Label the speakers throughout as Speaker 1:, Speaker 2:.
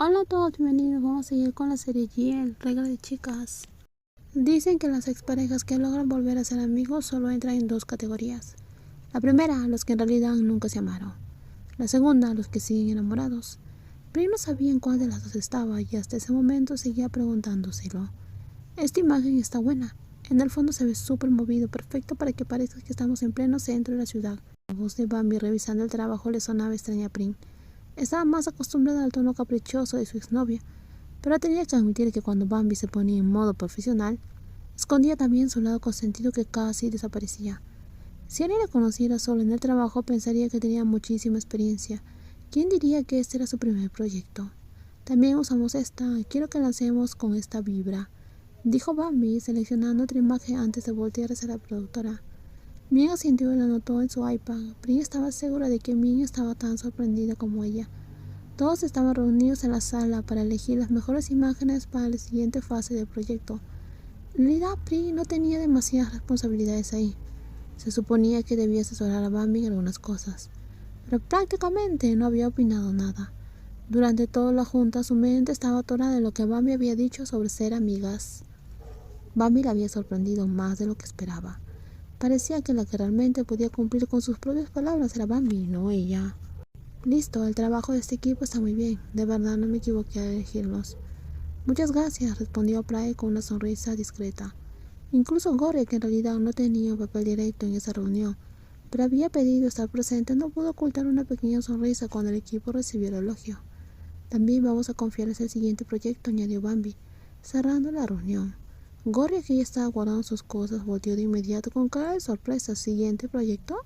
Speaker 1: Hola a todos, bienvenidos. Vamos a seguir con la serie GL, Regla de Chicas. Dicen que las exparejas que logran volver a ser amigos solo entran en dos categorías. La primera, los que en realidad nunca se amaron. La segunda, los que siguen enamorados. Pero no sabía en cuál de las dos estaba y hasta ese momento seguía preguntándoselo. Esta imagen está buena. En el fondo se ve súper movido, perfecto para que parezca que estamos en pleno centro de la ciudad. La voz de Bambi revisando el trabajo le sonaba extraña a Prim. Estaba más acostumbrada al tono caprichoso de su exnovia, pero tenía que admitir que cuando Bambi se ponía en modo profesional, escondía también su lado consentido que casi desaparecía. Si alguien la conociera solo en el trabajo, pensaría que tenía muchísima experiencia. ¿Quién diría que este era su primer proyecto? También usamos esta, quiero que lancemos con esta vibra, dijo Bambi, seleccionando otra imagen antes de voltear hacia la productora. Mien asintió y la anotó en su iPad. Prim estaba segura de que Mien estaba tan sorprendida como ella. Todos estaban reunidos en la sala para elegir las mejores imágenes para la siguiente fase del proyecto. En realidad, Prim no tenía demasiadas responsabilidades ahí. Se suponía que debía asesorar a Bambi en algunas cosas, pero prácticamente no había opinado nada. Durante toda la junta, su mente estaba atorada en lo que Bambi había dicho sobre ser amigas. Bambi la había sorprendido más de lo que esperaba. Parecía que la que realmente podía cumplir con sus propias palabras era Bambi, no ella. Listo, el trabajo de este equipo está muy bien. De verdad no me equivoqué al elegirlos. Muchas gracias, respondió Prae con una sonrisa discreta. Incluso Gore, que en realidad no tenía un papel directo en esa reunión, pero había pedido estar presente, no pudo ocultar una pequeña sonrisa cuando el equipo recibió el elogio. También vamos a confiarles el siguiente proyecto, añadió Bambi, cerrando la reunión. Gore, que ya estaba guardando sus cosas, volteó de inmediato con cara de sorpresa. ¿Siguiente proyecto?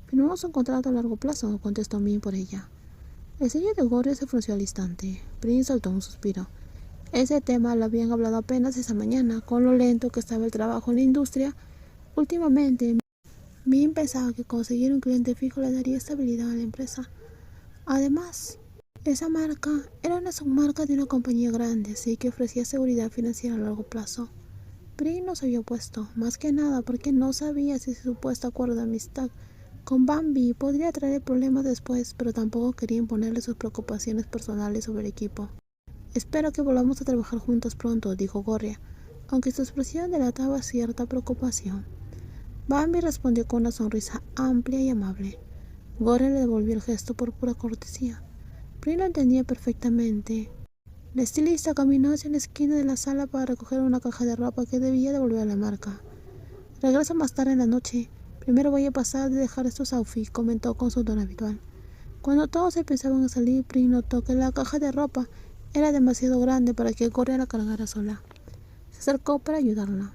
Speaker 1: Firmamos un contrato a largo plazo, contestó Min por ella. El sello de Gore se frunció al instante. Prim soltó un suspiro. Ese tema lo habían hablado apenas esa mañana, con lo lento que estaba el trabajo en la industria. Últimamente, Min pensaba que conseguir un cliente fijo le daría estabilidad a la empresa. Además, esa marca era una submarca de una compañía grande, así que ofrecía seguridad financiera a largo plazo. Prim no se había opuesto, más que nada porque no sabía si su supuesto acuerdo de amistad con Bambi podría traer problemas después, pero tampoco quería imponerle sus preocupaciones personales sobre el equipo. Espero que volvamos a trabajar juntos pronto, dijo Gorria, aunque su expresión delataba cierta preocupación. Bambi respondió con una sonrisa amplia y amable. Gorria le devolvió el gesto por pura cortesía. Prim lo entendía perfectamente. La estilista caminó hacia la esquina de la sala para recoger una caja de ropa que debía devolver a la marca. Regreso más tarde en la noche. Primero voy a pasar de dejar estos outfits, comentó con su tono habitual. Cuando todos se pensaban a salir, Prim notó que la caja de ropa era demasiado grande para que Gore la cargara sola. Se acercó para ayudarla.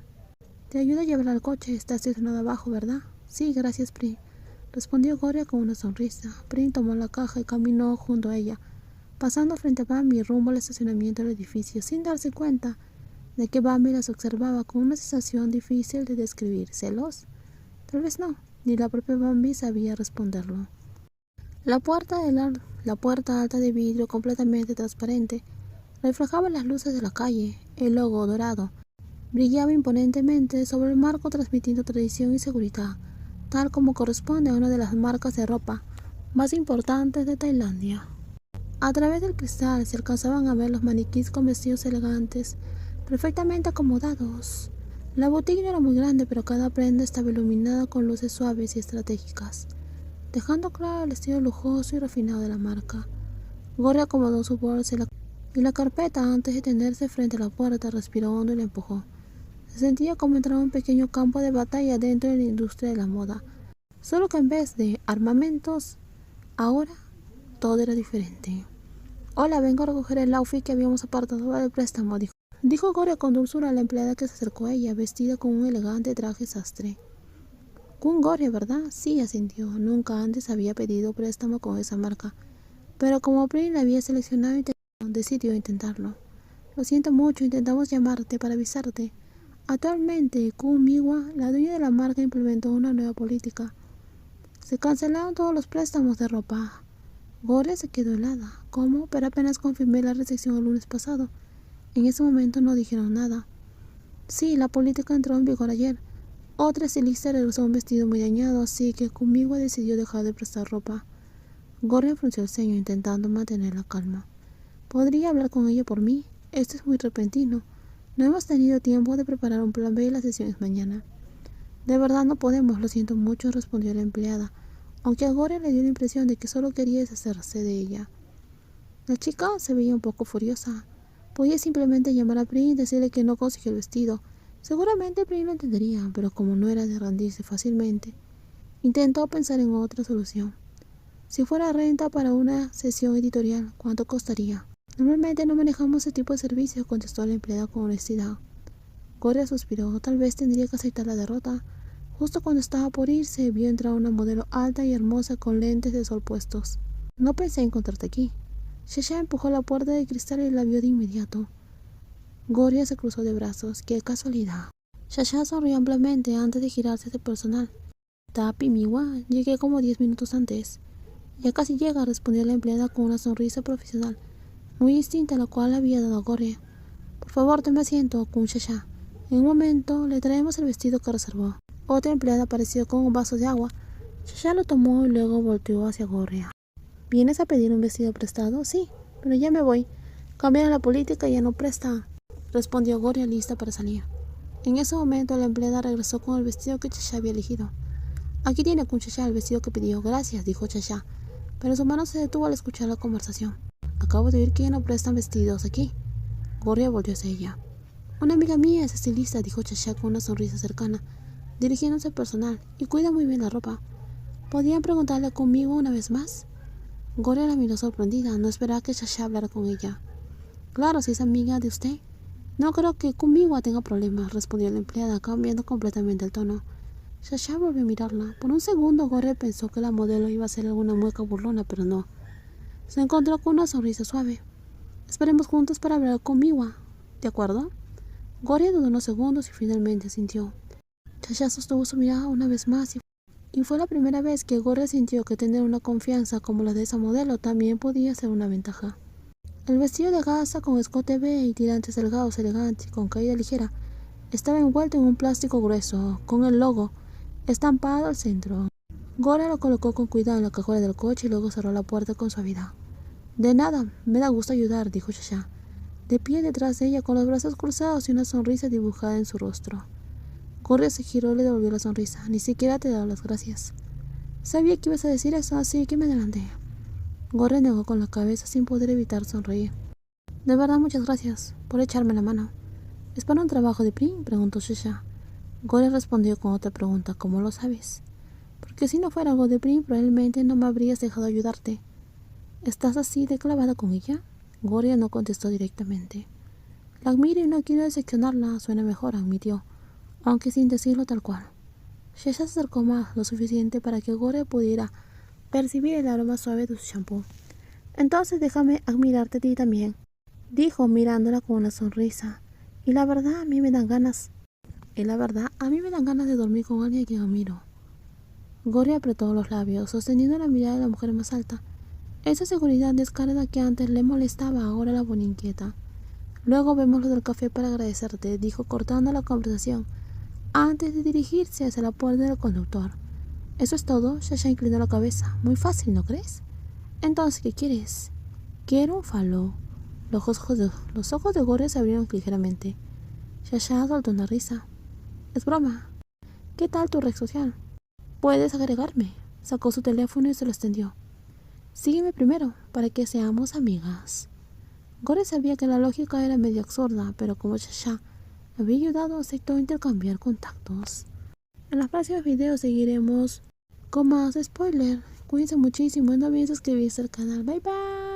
Speaker 1: Te ayudo a llevarla al coche, está estacionado abajo, ¿verdad? Sí, gracias, Prim, respondió Gore con una sonrisa. Prim tomó la caja y caminó junto a ella, pasando frente a Bambi rumbo al estacionamiento del edificio, sin darse cuenta de que Bambi las observaba con una sensación difícil de describir. ¿Celos? Tal vez no, ni la propia Bambi sabía responderlo. La puerta alta de vidrio completamente transparente reflejaba las luces de la calle. El logo dorado brillaba imponentemente sobre el marco, transmitiendo tradición y seguridad, tal como corresponde a una de las marcas de ropa más importantes de Tailandia. A través del cristal se alcanzaban a ver los maniquíes con vestidos elegantes, perfectamente acomodados. La boutique no era muy grande, pero cada prenda estaba iluminada con luces suaves y estratégicas, dejando claro el estilo lujoso y refinado de la marca. Gore acomodó su bolsa y la carpeta antes de tenderse frente a la puerta, respiró hondo y la empujó. Se sentía como entrar a un pequeño campo de batalla dentro de la industria de la moda, solo que en vez de armamentos, ahora todo era diferente. Hola, vengo a recoger el outfit que habíamos apartado para el préstamo, dijo Gore con dulzura a la empleada que se acercó a ella, vestida con un elegante traje sastre. Kun Gore, ¿verdad? Sí, asintió. Nunca antes había pedido préstamo con esa marca, pero como Prim la había seleccionado, decidió intentarlo. Lo siento mucho, intentamos llamarte para avisarte. Actualmente, Kun Miwa, la dueña de la marca, implementó una nueva política. Se cancelaron todos los préstamos de ropa. Gore se quedó helada. ¿Cómo? Pero apenas confirmé la recepción el lunes pasado. En ese momento no dijeron nada. Sí, la política entró en vigor ayer. Otra estilista regresó un vestido muy dañado, así que Kumiwa decidió dejar de prestar ropa. Gore frunció el ceño intentando mantener la calma. ¿Podría hablar con ella por mí? Esto es muy repentino. No hemos tenido tiempo de preparar un plan B y la sesión es mañana. De verdad no podemos, lo siento mucho, respondió la empleada, aunque a Gloria le dio la impresión de que solo quería deshacerse de ella. La chica se veía un poco furiosa. Podía simplemente llamar a Prim y decirle que no consiguió el vestido. Seguramente Prim lo entendería, pero como no era de rendirse fácilmente, intentó pensar en otra solución. Si fuera renta para una sesión editorial, ¿cuánto costaría? Normalmente no manejamos ese tipo de servicios, contestó la empleada con honestidad. Gloria suspiró. Tal vez tendría que aceptar la derrota. Justo cuando estaba por irse, vio entrar una modelo alta y hermosa con lentes de sol puestos. No pensé encontrarte aquí. Shasha empujó la puerta de cristal y la vio de inmediato. Gloria se cruzó de brazos. ¡Qué casualidad! Shasha sonrió ampliamente antes de girarse hacia el personal. Tapi, miwa, llegué como 10 minutos antes. Ya casi llega, respondió la empleada con una sonrisa profesional, muy distinta a la cual había dado Gloria. Por favor, tome asiento, Kun Shasha. En un momento le traemos el vestido que reservó. Otra empleada apareció con un vaso de agua. Shasha lo tomó y luego volteó hacia Gloria. ¿Vienes a pedir un vestido prestado? Sí, pero ya me voy. Cambiaron la política y ya no presta, respondió Gloria lista para salir. En ese momento la empleada regresó con el vestido que Shasha había elegido. Aquí tiene Kun Shasha el vestido que pidió. Gracias, dijo Shasha, pero su mano se detuvo al escuchar la conversación. Acabo de oír que ya no prestan vestidos aquí. Gloria volvió hacia ella. Una amiga mía es estilista, dijo Shasha con una sonrisa cercana, dirigiéndose al personal, y cuida muy bien la ropa. ¿Podrían preguntarle conmigo una vez más? Gloria la miró sorprendida, no esperaba que Shasha hablara con ella. Claro, si es amiga de usted. No creo que conmigo tenga problemas, respondió la empleada, cambiando completamente el tono. Shasha volvió a mirarla. Por un segundo Gloria pensó que la modelo iba a hacer alguna mueca burlona, pero no. Se encontró con una sonrisa suave. Esperemos juntos para hablar conmigo, ¿de acuerdo? Gloria dudó unos segundos y finalmente asintió. Shasha sostuvo su mirada una vez más y fue la primera vez que Gloria sintió que tener una confianza como la de esa modelo también podía ser una ventaja. El vestido de gasa con escote V y tirantes delgados elegantes y con caída ligera estaba envuelto en un plástico grueso, con el logo estampado al centro. Gloria lo colocó con cuidado en la cajuela del coche y luego cerró la puerta con suavidad. De nada, me da gusto ayudar, dijo Shasha, de pie detrás de ella con los brazos cruzados y una sonrisa dibujada en su rostro. Gloria se giró y le devolvió la sonrisa. Ni siquiera te he dado las gracias. Sabía que ibas a decir eso, así que me adelanté. Gloria negó con la cabeza sin poder evitar sonreír. De verdad, muchas gracias por echarme la mano. ¿Es para un trabajo de Prim?, preguntó Shasha. Gloria respondió con otra pregunta. ¿Cómo lo sabes? Porque si no fuera algo de Prim, probablemente no me habrías dejado ayudarte. ¿Estás así de clavada con ella? Gloria no contestó directamente. La admiro y no quiero decepcionarla, suena mejor, admitió, aunque sin decirlo tal cual. Shasha se acercó más, lo suficiente para que Gloria pudiera percibir el aroma suave de su champú. Entonces déjame admirarte a ti también, dijo mirándola con una sonrisa. Y la verdad a mí me dan ganas de dormir con alguien a quien admiro. Gloria apretó los labios, sosteniendo la mirada de la mujer más alta. Esa seguridad descarada que antes le molestaba ahora la ponía inquieta. Luego vemos lo del café para agradecerte, dijo cortando la conversación, antes de dirigirse hacia la puerta del conductor. ¿Eso es todo? Shasha inclinó la cabeza. Muy fácil, ¿no crees? Entonces, ¿qué quieres? Quiero un faló. Los ojos de Gloria se abrieron ligeramente. Shasha soltó una risa. Es broma. ¿Qué tal tu red social? Puedes agregarme. Sacó su teléfono y se lo extendió. Sígueme primero, para que seamos amigas. Gloria sabía que la lógica era medio absurda, pero como Shasha había ayudado, aceptó intercambiar contactos. En los próximos videos seguiremos con más spoiler. Cuídense muchísimo y no olviden suscribirse al canal. Bye bye.